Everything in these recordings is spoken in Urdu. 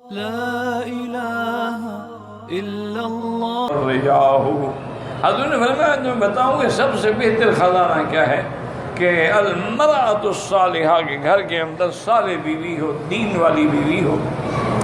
لا الہ الا اللہ رجاہو۔ حضور نے فرمایا میں بتاؤں کہ سب سے بہتر خزانہ کیا ہے کہ المرأۃ الصالحہ کے گھر کے اندر صالح بیوی ہو، دین والی بیوی ہو،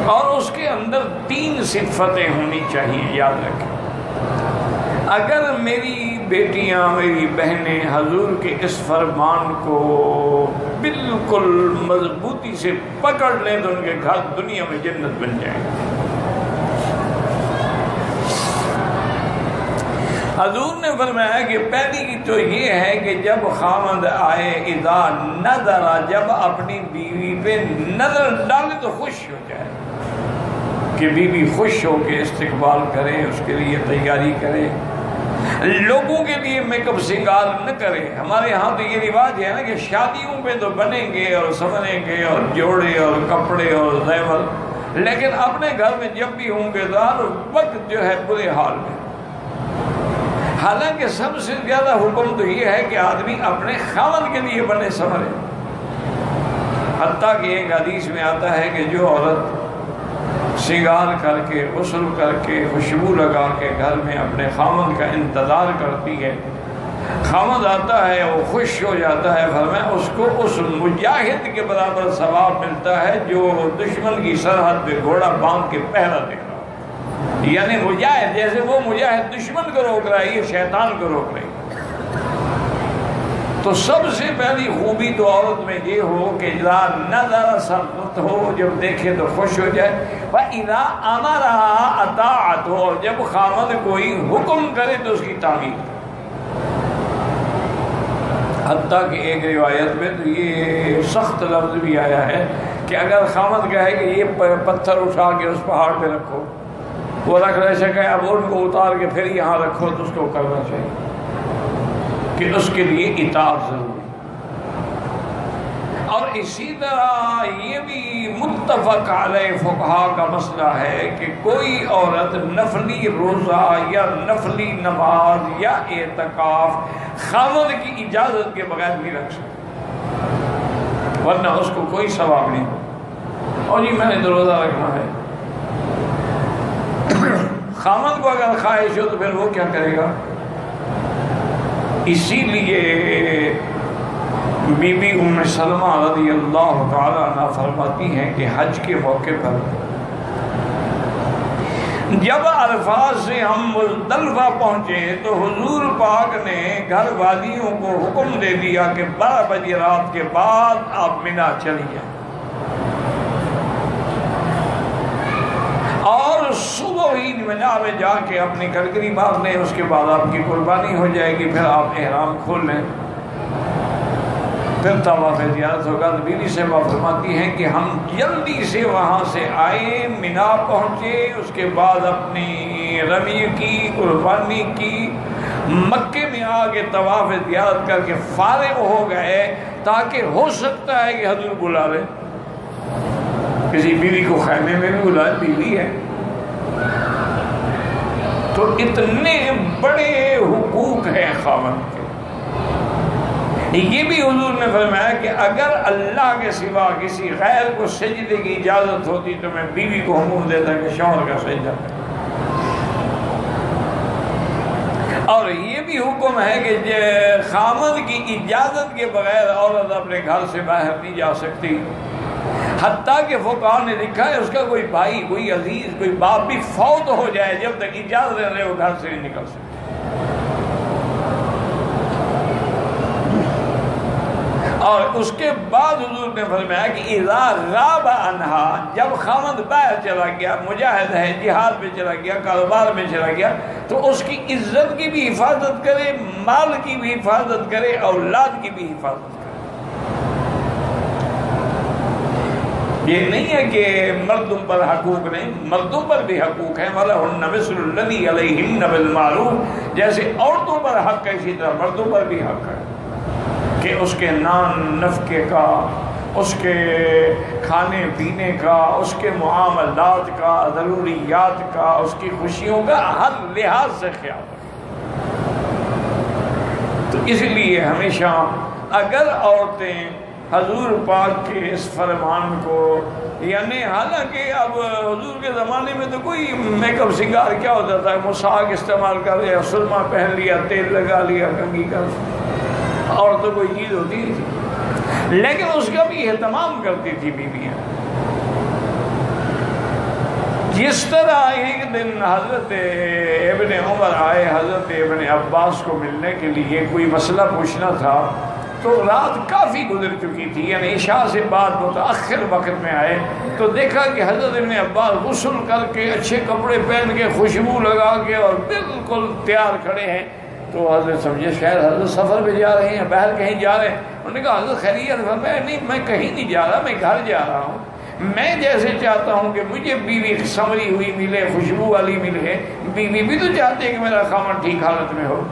اور اس کے اندر 3 صفتیں ہونی چاہیے، یاد رکھیں۔ اگر میری بیٹیاں، میری بہنیں حضور کے اس فرمان کو بالکل مضبوطی سے پکڑ لیں تو ان کے گھر دنیا میں جنت بن جائے گی۔ حضور نے فرمایا کہ پہلی کی تو یہ ہے کہ جب خامد آئے، اذا نظر، جب اپنی بیوی پہ نظر ڈالے تو خوش ہو جائے، کہ بیوی خوش ہو کے استقبال کرے، اس کے لیے تیاری کرے، لوگوں کے لیے میک اپ سنگار نہ کرے۔ ہمارے ہاں تو یہ رواج ہے نا کہ شادیوں پہ تو بنیں گے اور سنوریں گے اور جوڑے اور کپڑے اور زیور، لیکن اپنے گھر میں جب بھی ہوں گے تو ہر وقت جو ہے برے حال میں۔ حالانکہ سب سے زیادہ حکم تو یہ ہے کہ آدمی اپنے خاوند کے لیے بنے سنورے۔ حتیٰ کہ ایک حدیث میں آتا ہے کہ جو عورت سنگار کر کے، غسل کر کے، خوشبو لگا کے گھر میں اپنے خاوند کا انتظار کرتی ہے، خاوند آتا ہے وہ خوش ہو جاتا ہے، فرمایا اس کو اس مجاہد کے برابر ثواب ملتا ہے جو دشمن کی سرحد پہ گھوڑا باندھ کے پہرا دے رہا۔ یعنی مجاہد، جیسے وہ مجاہد دشمن کو روک رہا ہے، یہ شیطان کو روک رہی ہے۔ تو سب سے پہلی خوبی تو عورت میں یہ ہو کہ اذا نظر سرت ہو، جب دیکھے تو خوش ہو جائے، وَإِذَا أَمَرَهَا أَطَاعَتْ ہو، اور جب خامد کوئی حکم کرے تو اس کی تعمیل۔ حتیٰ کہ ایک روایت میں تو یہ سخت لفظ بھی آیا ہے کہ اگر خامد کہے کہ یہ پتھر اٹھا کے اس پہاڑ پہ رکھو، وہ رکھ رہے سے کہ اب ان کو اتار کے پھر یہاں رکھو، تو اس کو کرنا چاہیے کہ اس کے لیے اطاعت ضروری۔ اور اسی طرح یہ بھی متفق علیہ فقہا کا مسئلہ ہے کہ کوئی عورت نفلی روزہ یا نفلی نماز یا اعتکاف خاوند کی اجازت کے بغیر نہیں رکھ سکتی، ورنہ اس کو کوئی ثواب نہیں ہو۔ اور جی میں نے تو روزہ رکھنا ہے، خاوند کو اگر خواہش ہو تو پھر وہ کیا کرے گا؟ اسی لیے بی بی ام سلمہ رضی اللہ تعالیٰ عنہ فرماتی ہیں کہ حج کے موقع پر جب عرفات سے ہم مزدلفہ پہنچے تو حضور پاک نے گھر والیوں کو حکم دے دیا کہ 12 بجے رات کے بعد آپ منا چلی جائیں، اور صبح ہی منا میں جا کے اپنی گھڑگری باندھ لیں، اس کے بعد آپ کی قربانی ہو جائے گی، پھر آپ احرام کھول لیں، پھر طواف زیارت ہوگا۔ تو بیوی سے فرماتی ہیں کہ ہم جلدی سے وہاں سے آئے، منا پہنچے، اس کے بعد اپنی رمی کی، قربانی کی، مکے میں آ کے طواف زیارت کر کے فارغ ہو گئے، تاکہ ہو سکتا ہے کہ حضور بلا لیں، کسی بیوی کو خیمے میں بھی بلائے، بیوی ہے۔ تو اتنے بڑے حقوق ہیں خاوند کے۔ یہ بھی حضور نے فرمایا کہ اگر اللہ کے سوا کسی غیر کو سجدے کی اجازت ہوتی تو میں بیوی کو حکم دیتا کہ شوہر کا سجدہ کرے۔ اور یہ بھی حکم ہے کہ خاوند کی اجازت کے بغیر عورت اپنے گھر سے باہر نہیں جا سکتی، حتیٰ کہ فقہاء نے لکھا ہے اس کا کوئی بھائی، کوئی عزیز، کوئی باپ بھی فوت ہو جائے، جب تک اجازت رہے وہ گھر سے نہیں نکل سکتے۔ اور اس کے بعد حضور نے فرمایا کہ اذا غاب عنہا، جب خاوند باہر چلا گیا، مجاہد ہے، جہاد میں چلا گیا، کاروبار میں چلا گیا، تو اس کی عزت کی بھی حفاظت کرے، مال کی بھی حفاظت کرے، اولاد کی بھی حفاظت کرے۔ یہ نہیں ہے کہ مردوں پر حقوق نہیں، مردوں پر بھی حقوق ہیں، وَلَهُنَّ مِثْلُ الَّذِي عَلَيْهِنَّ بِالْمَعْرُوفِ، جیسے عورتوں پر حق ہے اسی طرح مردوں پر بھی حق ہے کہ اس کے نان نفقے کا، اس کے کھانے پینے کا، اس کے معاملات کا، ضروریات کا، اس کی خوشیوں کا ہر لحاظ سے خیال رکھے۔ تو اس لیے ہمیشہ اگر عورتیں حضور پاک کے اس فرمان کو، یعنی حالانکہ اب حضور کے زمانے میں تو کوئی میک اپ سنگار کیا ہوتا تھا، مساق استعمال کر لیا، سرما پہن لیا، تیل لگا لیا، کنگھی کر، اور تو کوئی چیز ہوتی نہیں تھی، لیکن اس کا بھی اہتمام کرتی تھی بیویاں۔ جس طرح ایک دن حضرت ابن عمر آئے حضرت ابن عباس کو ملنے کے لیے، کوئی مسئلہ پوچھنا تھا، تو رات کافی گزر چکی تھی، یعنی عشاء سے بعد متأخر وقت میں آئے تو دیکھا کہ حضرت ابن عباس غسل کر کے اچھے کپڑے پہن کے خوشبو لگا کے اور بالکل تیار کھڑے ہیں، تو حضرت سمجھے شاید حضرت سفر پہ جا رہے ہیں، باہر کہیں جا رہے ہیں۔ انہوں نے کہا حضرت خیریت؟ فرمایا نہیں، میں کہیں نہیں جا رہا، میں گھر جا رہا ہوں، میں جیسے چاہتا ہوں کہ مجھے بیوی سنوری ہوئی ملے، خوشبو والی ملے، بیوی بھی تو چاہتے ہیں کہ میرا خاوند ٹھیک حالت میں ہو،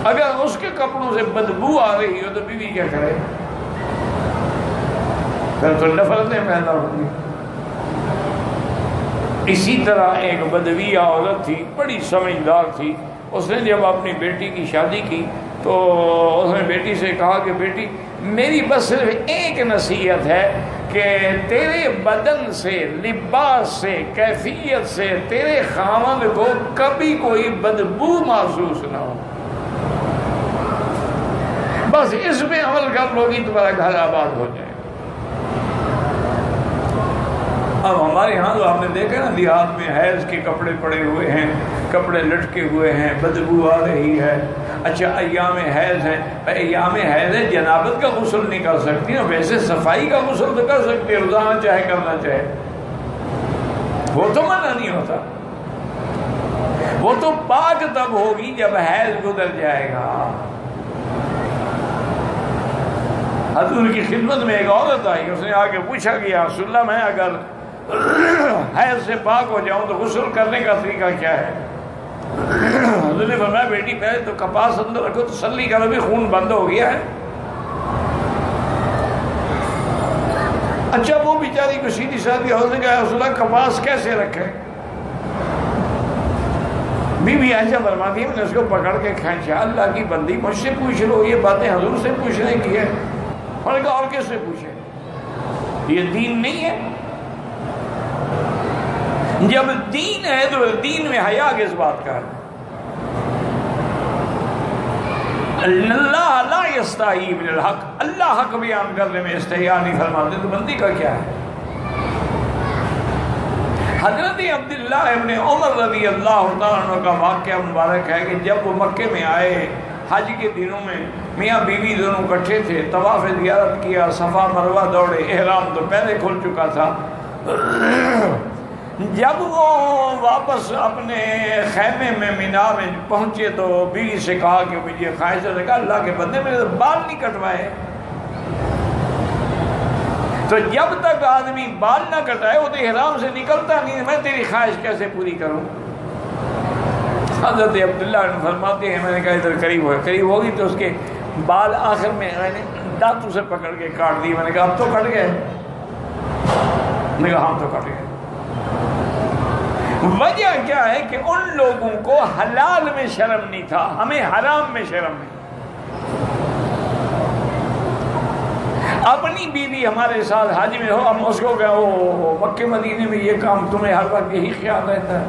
اگر اس کے کپڑوں سے بدبو آ رہی ہو تو بیوی کیا کرے؟ پھر تو نفرتیں پیدا ہوگی۔ اسی طرح ایک بدوی عورت تھی، بڑی سمجھدار تھی، اس نے جب اپنی بیٹی کی شادی کی تو اس نے بیٹی سے کہا کہ بیٹی میری بس صرف ایک نصیحت ہے کہ تیرے بدن سے، لباس سے، کیفیت سے تیرے خاوند کو کبھی کوئی بدبو محسوس نہ ہو، بس اس میں عمل کر لو گی تمہارا گھر آباد ہو جائے۔ اب ہمارے ہاں تو آپ نے دیکھا نا، دیہات میں حیض کے کپڑے پڑے ہوئے ہیں، کپڑے لٹکے ہوئے ہیں، بدبو آ رہی ہے۔ اچھا ایام حیض ہیں، ایام حیض ہے، جنابت کا غسل نہیں کر سکتی نا، ویسے صفائی کا غسل تو کر سکتی ہے، روزانہ چاہے کرنا چاہے، وہ تو منع نہیں ہوتا، وہ تو پاک تب ہوگی جب حیض گزر جائے گا۔ حضور کی خدمت میں ایک عورت آئی، اس نے آ کے پوچھا کہ یا رسول اللہ میں اگر حیض سے پاک ہو جاؤں تو غسل کرنے کا طریقہ کیا ہے؟ حضور نے فرمایا بیٹی پہلے تو کپاس اندر رکھو، تسلی کرو بھی خون بند ہو گیا ہے۔ اچھا وہ بیچاری کو سیدھی سادھی حضور نے کہا رسول اللہ کپاس کیسے رکھے؟ بی بی عائشہ فرماتی ہے میں نے اس کو پکڑ کے کھینچا، اللہ کی بندی مجھ سے پوچھ لو، یہ باتیں حضور سے پوچھنے کی ہے؟ اور کہا اور کس سے پوچھے؟ یہ دین نہیں ہے؟ جب دین ہے تو دین میں حیا کس بات کا ہے؟ اللہ لا یستحی من الحق، اللہ حق بیان کرنے میں استحیا نہیں فرماتے، تو بندی کا کیا ہے؟ حضرت عبداللہ ابن عمر رضی اللہ تعالیٰ عنہ کا واقعہ مبارک ہے کہ جب وہ مکے میں آئے حج کے دنوں میں، میاں بیوی دونوں اکٹھے تھے، طواف زیارت کیا، صفا مروہ دوڑے، احرام تو پہلے کھل چکا تھا۔ جب وہ واپس اپنے خیمے میں مینا میں پہنچے تو بیوی سے کہا کہ مجھے خواہش ہے، کہا اللہ کے بندے میرے بال نہیں کٹوائے۔ تو جب تک آدمی بال نہ کٹائے وہ تو احرام سے نکلتا نہیں، میں تیری خواہش کیسے پوری کروں؟ حضرت عبداللہ فرماتے ہیں میں نے کہا ادھر قریب ہوگی تو اس کے بال آخر میں میں نے دانتوں سے پکڑ کے کاٹ دی۔ میں نے کہا اب تو کٹ گئے؟ میں نے کہا ہم تو کٹ گئے۔ وجہ کیا ہے کہ ان لوگوں کو حلال میں شرم نہیں تھا، ہمیں حرام میں شرم نہیں۔ اپنی بیوی ہمارے ساتھ حج میں ہو، ہم اس کو کہ او مکے مدینے میں یہ کام تمہیں ہر وقت یہی خیال رہتا ہے،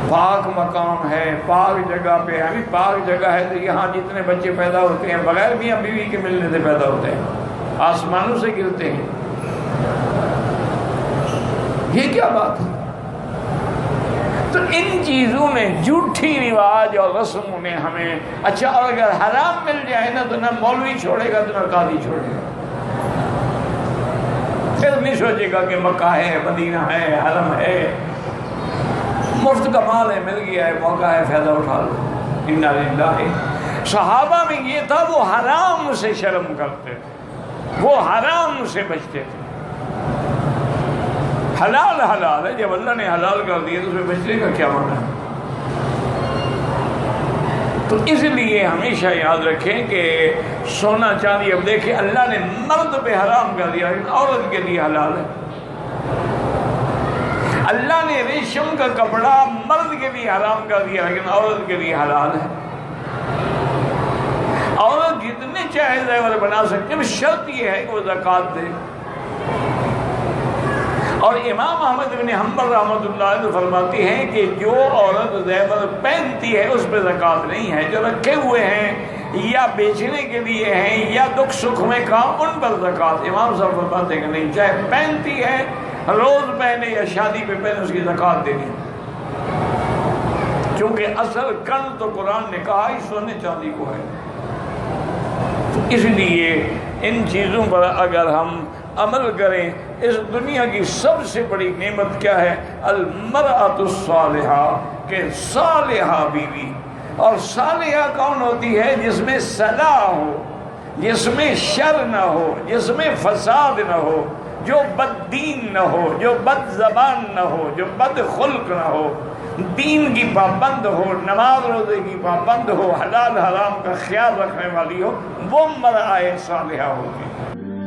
پاک مقام ہے، پاک جگہ پہ، ابھی پاک جگہ ہے تو یہاں جتنے بچے پیدا ہوتے ہیں بغیر میاں بیوی کے ملنے سے پیدا ہوتے ہیں، آسمانوں سے گرتے ہیں، یہ کیا بات ہے؟ تو ان چیزوں نے، جھوٹی رواج اور رسموں نے ہمیں، اچھا اور اگر حرام مل جائے نا تو نہ مولوی چھوڑے گا تو نہ قاضی چھوڑے گا، پھر نہیں سوچے گا کہ مکہ ہے، مدینہ ہے، حرم ہے، مفت کا مال ہے، مل گیا ہے، موقع ہے، فائدہ اٹھا لو۔ انا للہ۔ صحابہ میں یہ تھا وہ حرام سے شرم کرتے تھے، وہ حرام سے بچتے تھے۔ حلال حلال ہے، جب اللہ نے حلال کر دیا تو اس میں بچنے کا کیا معنی ہے؟ تو اس لیے ہمیشہ یاد رکھیں کہ سونا چاندی، اب دیکھیں اللہ نے مرد پہ حرام کر دیا لیکن عورت کے لیے حلال ہے۔ اللہ نے ریشم کا کپڑا مرد کے لیے حرام کر دیا لیکن عورت کے لیے حلال ہے۔ عورت جتنے چاہے زیور بنا سکتے ہیں، شرط یہ ہے کہ وہ زکوٰۃ دے۔ اور امام احمد بن حنبل رحمۃ اللہ علیہ فرماتی ہیں کہ جو عورت زیور پہنتی ہے اس پہ زکوٰۃ نہیں ہے، جو رکھے ہوئے ہیں یا بیچنے کے لیے ہیں یا دکھ سکھ میں کام، ان پر زکوٰۃ۔ امام صاحب فرماتے ہیں کہ نہیں، چاہے پہنتی ہے، روز پہنے یا شادی پہ پہنے، اس کی زکوٰۃ دینی، کیونکہ اصل کن تو قرآن نے کہا ہی سونے چاندی کو ہے۔ اس لیے ان چیزوں پر اگر ہم عمل کریں، اس دنیا کی سب سے بڑی نعمت کیا ہے؟ المرأۃ الصالحہ، کہ صالحہ بیوی۔ اور صالحہ کون ہوتی ہے؟ جس میں صلاح ہو، جس میں شر نہ ہو، جس میں فساد نہ ہو، جو بد دین نہ ہو، جو بد زبان نہ ہو، جو بد خلق نہ ہو، دین کی پابند ہو، نماز روزے کی پابند ہو، حلال حرام کا خیال رکھنے والی ہو، وہ مرأۃ صالحہ ہوگی۔